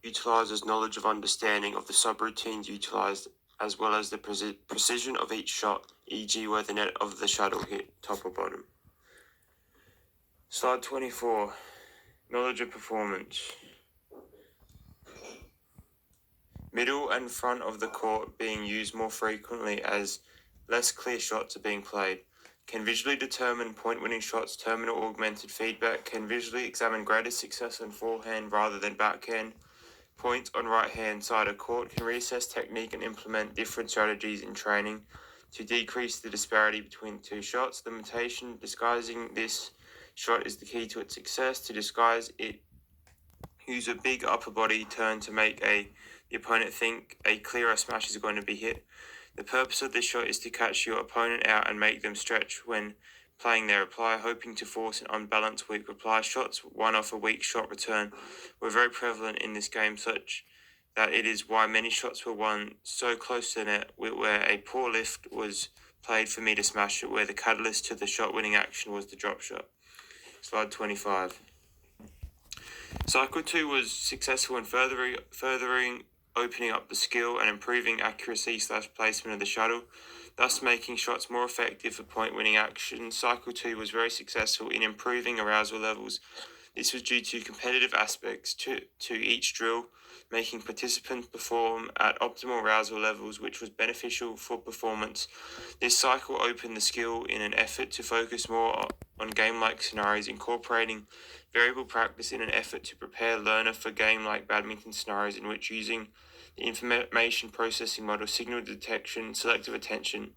utilizer's knowledge of understanding of the subroutines utilized, as well as the precision of each shot, e.g. where the net of the shuttle hit top or bottom. Slide 24. Knowledge of performance. Middle and front of the court being used more frequently as less clear shots are being played. Can visually determine point-winning shots, terminal augmented feedback, can visually examine greater success on forehand rather than backhand. Point on right-hand side of court, can reassess technique and implement different strategies in training to decrease the disparity between two shots. Limitation, disguising this shot is the key to its success. To disguise it, use a big upper body turn to make the opponent think a clearer smash is going to be hit. The purpose of this shot is to catch your opponent out and make them stretch when playing their reply, hoping to force an unbalanced weak reply. Shots won off a weak shot return were very prevalent in this game, such that it is why many shots were won so close to the net, where a poor lift was played for me to smash it, where the catalyst to the shot-winning action was the drop shot. Slide 25. Cycle 2 was successful in furthering opening up the skill and improving accuracy / placement of the shuttle, thus making shots more effective for point-winning action. Cycle 2 was very successful in improving arousal levels. This was due to competitive aspects to each drill, making participants perform at optimal arousal levels, which was beneficial for performance. This cycle opened the skill in an effort to focus more on game-like scenarios, incorporating variable practice in an effort to prepare learner for game-like badminton scenarios in which using the information processing model, signal detection, selective attention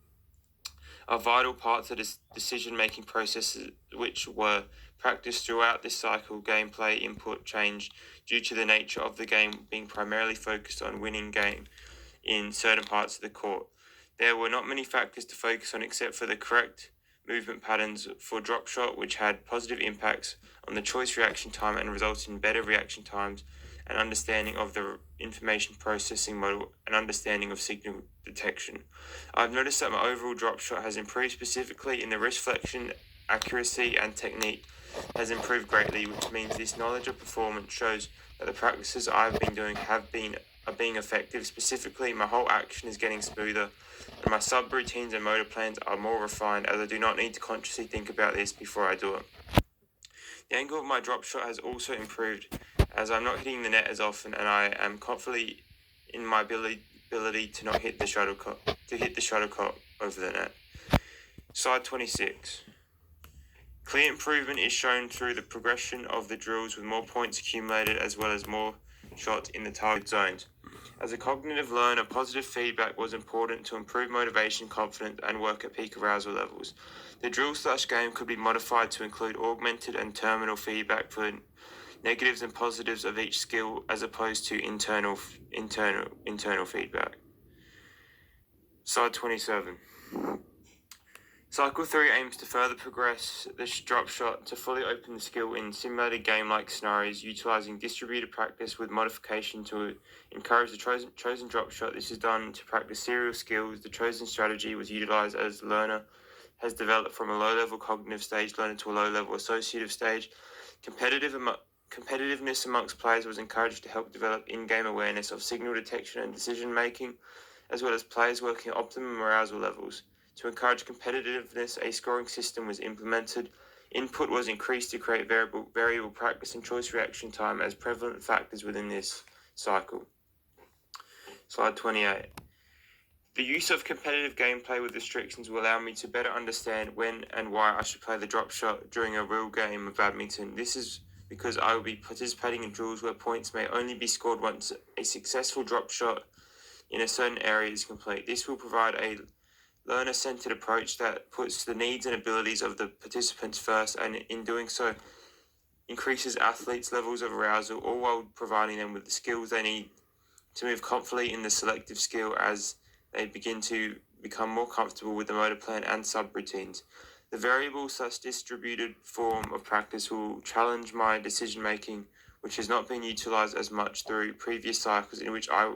are vital parts of the decision-making processes which were practiced throughout this cycle. Gameplay input changed due to the nature of the game being primarily focused on winning game in certain parts of the court. There were not many factors to focus on except for the correct movement patterns for drop shot, which had positive impacts on the choice reaction time and resulted in better reaction times and understanding of the information processing model and understanding of signal detection. I've noticed that my overall drop shot has improved, specifically in the wrist flexion, accuracy and technique has improved greatly, which means this knowledge of performance shows that the practices I've been doing are being effective. Specifically, my whole action is getting smoother and my subroutines and motor plans are more refined, as I do not need to consciously think about this before I do it. The angle of my drop shot has also improved, as I'm not hitting the net as often, and I am confident in my ability to not hit the shuttlecock over the net. Slide 26. Clear improvement is shown through the progression of the drills, with more points accumulated as well as more shots in the target zones. As a cognitive learner, positive feedback was important to improve motivation, confidence, and work at peak arousal levels. The drill / game could be modified to include augmented and terminal feedback for negatives and positives of each skill, as opposed to internal feedback. Slide 27. Cycle 3 aims to further progress the drop shot to fully open the skill in simulated game-like scenarios, utilizing distributed practice with modification to encourage the chosen drop shot. This is done to practice serial skills. The chosen strategy was utilized as the learner has developed from a low-level cognitive stage learner to a low-level associative stage. Competitiveness amongst players was encouraged to help develop in-game awareness of signal detection and decision-making, as well as players working at optimum arousal levels. To encourage competitiveness, a scoring system was implemented. Input was increased to create variable practice and choice reaction time as prevalent factors within this cycle. Slide 28. The use of competitive gameplay with restrictions will allow me to better understand when and why I should play the drop shot during a real game of badminton. This is because I will be participating in drills where points may only be scored once a successful drop shot in a certain area is complete. This will provide a learner-centered approach that puts the needs and abilities of the participants first, and in doing so increases athletes' levels of arousal, all while providing them with the skills they need to move confidently in the selective skill as they begin to become more comfortable with the motor plan and subroutines. The variable / distributed form of practice will challenge my decision-making, which has not been utilized as much through previous cycles, in which I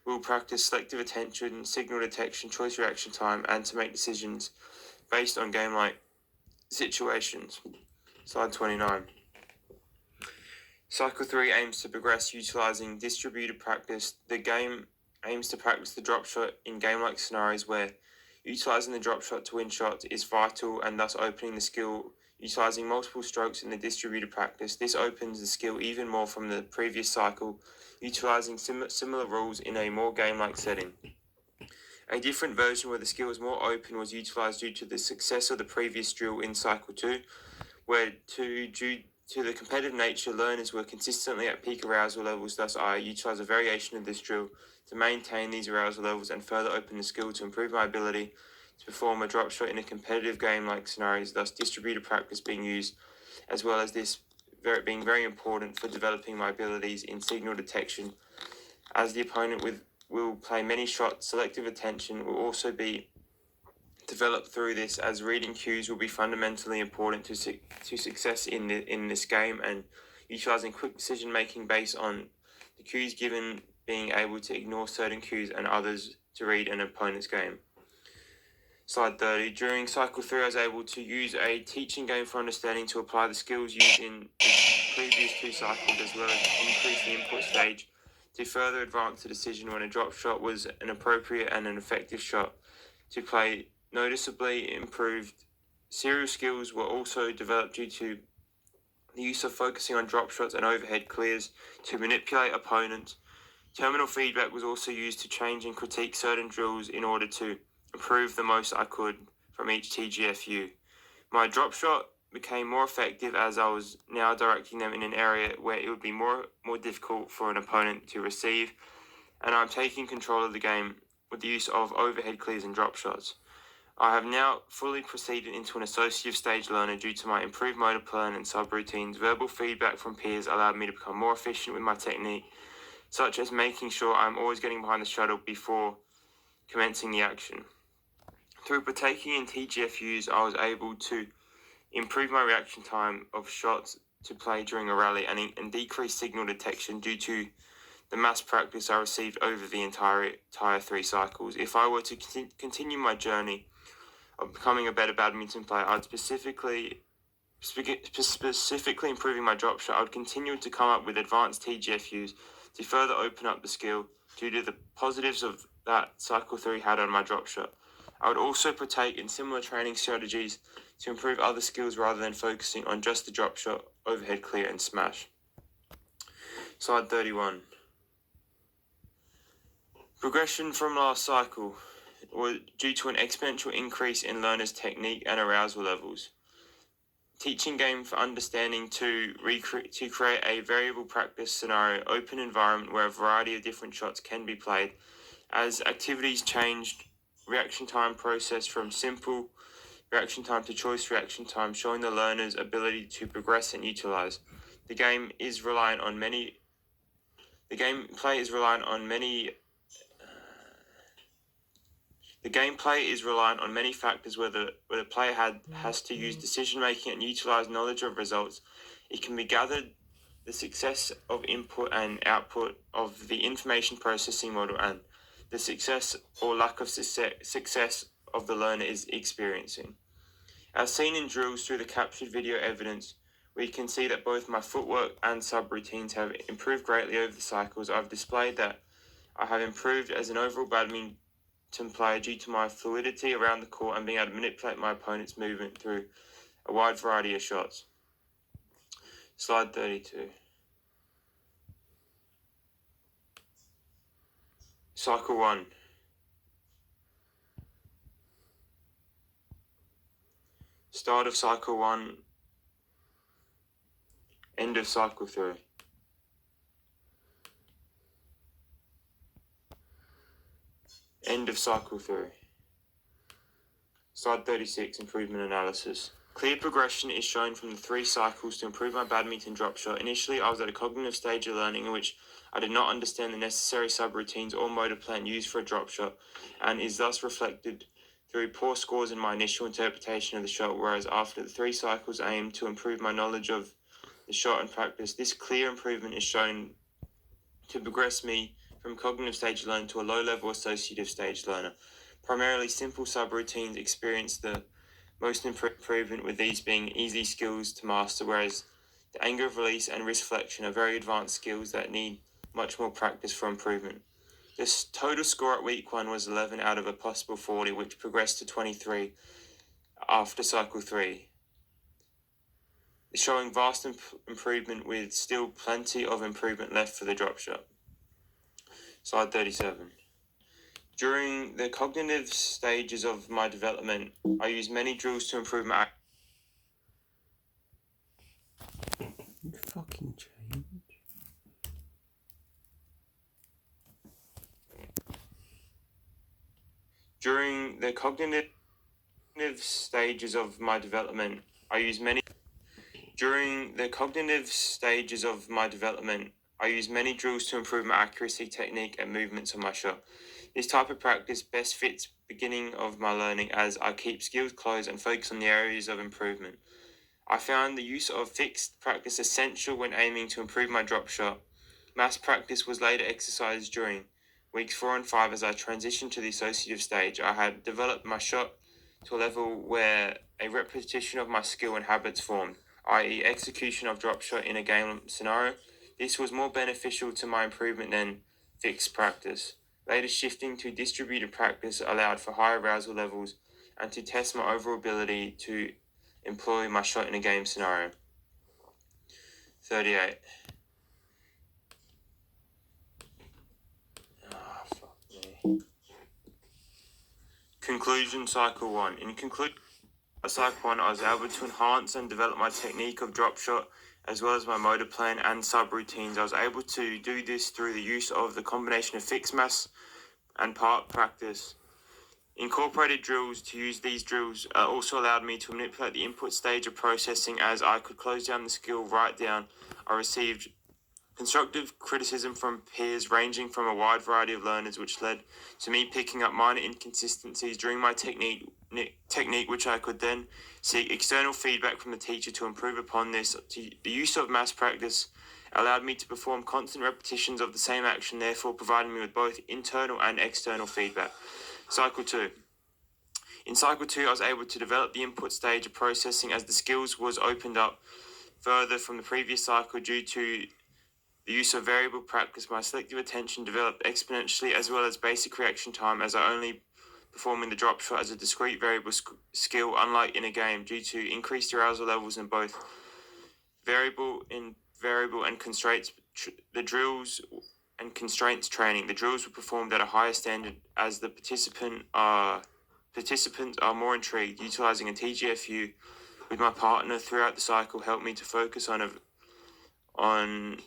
will practice selective attention, signal detection, choice reaction time, and to make decisions based on game-like situations. Slide 29. Cycle 3 aims to progress utilizing distributed practice. The game aims to practice the drop shot in game-like scenarios where utilizing the drop shot to win shots is vital and thus opening the skill. Utilizing multiple strokes in the distributed practice, this opens the skill even more from the previous cycle, utilizing similar rules in a more game-like setting. A different version where the skill is more open was utilized due to the success of the previous drill in Cycle 2, where due to the competitive nature, learners were consistently at peak arousal levels. Thus, I utilized a variation of this drill to maintain these arousal levels and further open the skill to improve my ability to perform a drop shot in a competitive game-like scenarios, thus distributed practice being used, as well as this being very important for developing my abilities in signal detection, as the opponent will play many shots. Selective attention will also be developed through this, as reading cues will be fundamentally important to success in this game, and utilizing quick decision making based on the cues given, being able to ignore certain cues and others to read an opponent's game. Slide 30. During Cycle 3, I was able to use a teaching game for understanding to apply the skills used in the previous two cycles, as well as increase the input stage to further advance the decision when a drop shot was an appropriate and an effective shot to play. Noticeably improved serial skills were also developed due to the use of focusing on drop shots and overhead clears to manipulate opponents. Terminal feedback was also used to change and critique certain drills in order to improve the most I could from each TGFU. My drop shot became more effective as I was now directing them in an area where it would be more difficult for an opponent to receive, and I'm taking control of the game with the use of overhead clears and drop shots. I have now fully proceeded into an associative stage learner due to my improved motor plan and subroutines. Verbal feedback from peers allowed me to become more efficient with my technique, such as making sure I'm always getting behind the shuttle before commencing the action. Through partaking in TGFUs, I was able to improve my reaction time of shots to play during a rally and decrease signal detection due to the mass practice I received over the entire 3 cycles. If I were to continue my journey of becoming a better badminton player, I'd specifically improving my drop shot, I would continue to come up with advanced TGFUs to further open up the skill due to the positives of that Cycle 3 had on my drop shot. I would also partake in similar training strategies to improve other skills rather than focusing on just the drop shot, overhead clear and smash. Slide 31. Progression from last cycle was due to an exponential increase in learners' technique and arousal levels. Teaching game for understanding to create a variable practice scenario, open environment where a variety of different shots can be played. As activities changed, reaction time process from simple reaction time to choice reaction time, showing the learner's ability to progress and utilize. The gameplay is reliant on many factors where the player has to use decision making and utilize knowledge of results. It can be gathered the success of input and output of the information processing model and the success or lack of success of the learner is experiencing. As seen in drills through the captured video evidence, we can see that both my footwork and subroutines have improved greatly over the cycles. I've displayed that I have improved as an overall badminton player due to my fluidity around the court and being able to manipulate my opponent's movement through a wide variety of shots. Slide 32. Cycle 1. Start of Cycle 1. End of Cycle 3. End of Cycle 3. Slide 36, Improvement Analysis. Clear progression is shown from the 3 cycles to improve my badminton drop shot. Initially, I was at a cognitive stage of learning in which I did not understand the necessary subroutines or motor plan used for a drop shot, and is thus reflected through poor scores in my initial interpretation of the shot, whereas after the 3 cycles I aimed to improve my knowledge of the shot and practice. This clear improvement is shown to progress me from cognitive stage learner to a low-level associative stage learner. Primarily simple subroutines experience the most improvement, with these being easy skills to master, whereas The angle of release and wrist flexion are very advanced skills that need much more practice for improvement. The total score at week 1 was 11 out of a possible 40, which progressed to 23 after cycle 3, showing vast improvement with still plenty of improvement left for the drop shot. Slide 37. During the cognitive stages of my development, I used many drills to improve my... Fucking change. During the cognitive stages of my development, I used many... During the cognitive stages of my development, I used many drills to improve my accuracy, technique, and movements on my shot. This type of practice best fits beginning of my learning as I keep skills close and focus on the areas of improvement. I found the use of fixed practice essential when aiming to improve my drop shot. Mass practice was later exercised during weeks 4 and 5 as I transitioned to the associative stage. I had developed my shot to a level where a repetition of my skill and habits formed, i.e. execution of drop shot in a game scenario. This was more beneficial to my improvement than fixed practice. Later shifting to distributed practice allowed for higher arousal levels and to test my overall ability to employ my shot in a game scenario. 38. Fuck me. Conclusion cycle 1. In conclusion, cycle 1, I was able to enhance and develop my technique of drop shot as well as my motor plan and subroutines. I was able to do this through the use of the combination of fixed mass and part practice. Incorporated drills to use these drills also allowed me to manipulate the input stage of processing as I could close down the skill right down. I received constructive criticism from peers ranging from a wide variety of learners, which led to me picking up minor inconsistencies during my technique which I could then seek external feedback from the teacher to improve upon this. The use of mass practice allowed me to perform constant repetitions of the same action, therefore providing me with both internal and external feedback. Cycle 2. In cycle 2, I was able to develop the input stage of processing as the skills was opened up further from the previous cycle due to the use of variable practice. My selective attention developed exponentially as well as basic reaction time as I only performing the drop shot as a discrete variable skill, unlike in a game, due to increased arousal levels in both variable and constraints. The drills and constraints training. The drills were performed at a higher standard as the participants are more intrigued. Utilizing a TGFU with my partner throughout the cycle helped me to focus on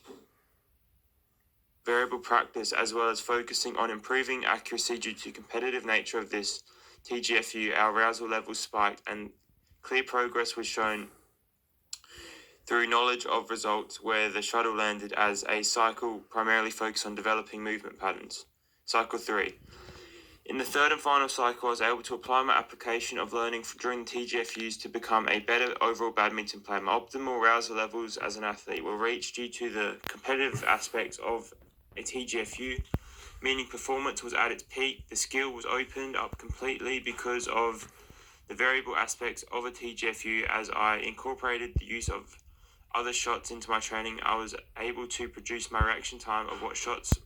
variable practice as well as focusing on improving accuracy due to competitive nature of this TGFU. Our arousal levels spiked and clear progress was shown through knowledge of results where the shuttle landed as a cycle primarily focused on developing movement patterns. Cycle 3. In the third and final cycle, I was able to apply my application of learning during the TGFUs to become a better overall badminton player. My optimal arousal levels as an athlete were reached due to the competitive aspects of a TGFU, meaning performance was at its peak. The skill was opened up completely because of the variable aspects of a TGFU. As I incorporated the use of other shots into my training, I was able to produce my reaction time of what shots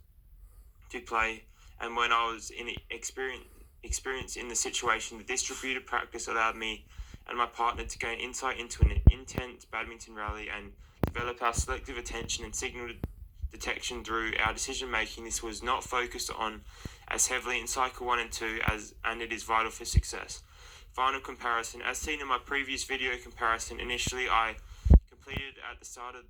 to play, and when I was in experience in the situation, the distributed practice allowed me and my partner to gain insight into an intense badminton rally and develop our selective attention and signal detection through our decision making. This was not focused on as heavily in cycle 1 and 2 and it is vital for success. Final comparison. As seen in my previous video comparison, initially I completed at the start of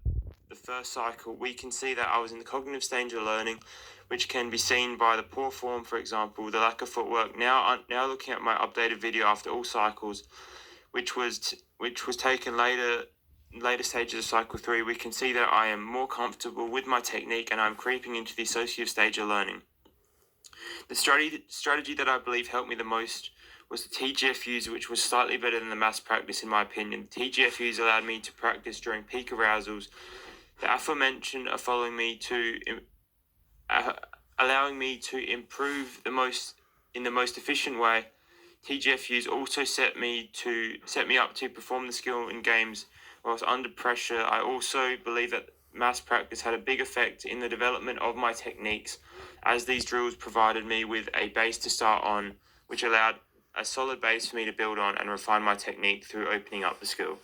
the first cycle. We can see that I was in the cognitive stage of learning, which can be seen by the poor form, for example, the lack of footwork. Now looking at my updated video after all cycles, which was taken later stages of cycle 3, we can see that I am more comfortable with my technique and I'm creeping into the associative stage of learning. The strategy that I believe helped me the most was the TGFUs, which was slightly better than the mass practice in my opinion. The TGFUs allowed me to practice during peak arousals. The aforementioned are allowing me to improve in the most efficient way. TGFUs also set me up to perform the skill in games whilst under pressure. I also believe that mass practice had a big effect in the development of my techniques, as these drills provided me with a base to start on, which allowed a solid base for me to build on and refine my technique through opening up the skill.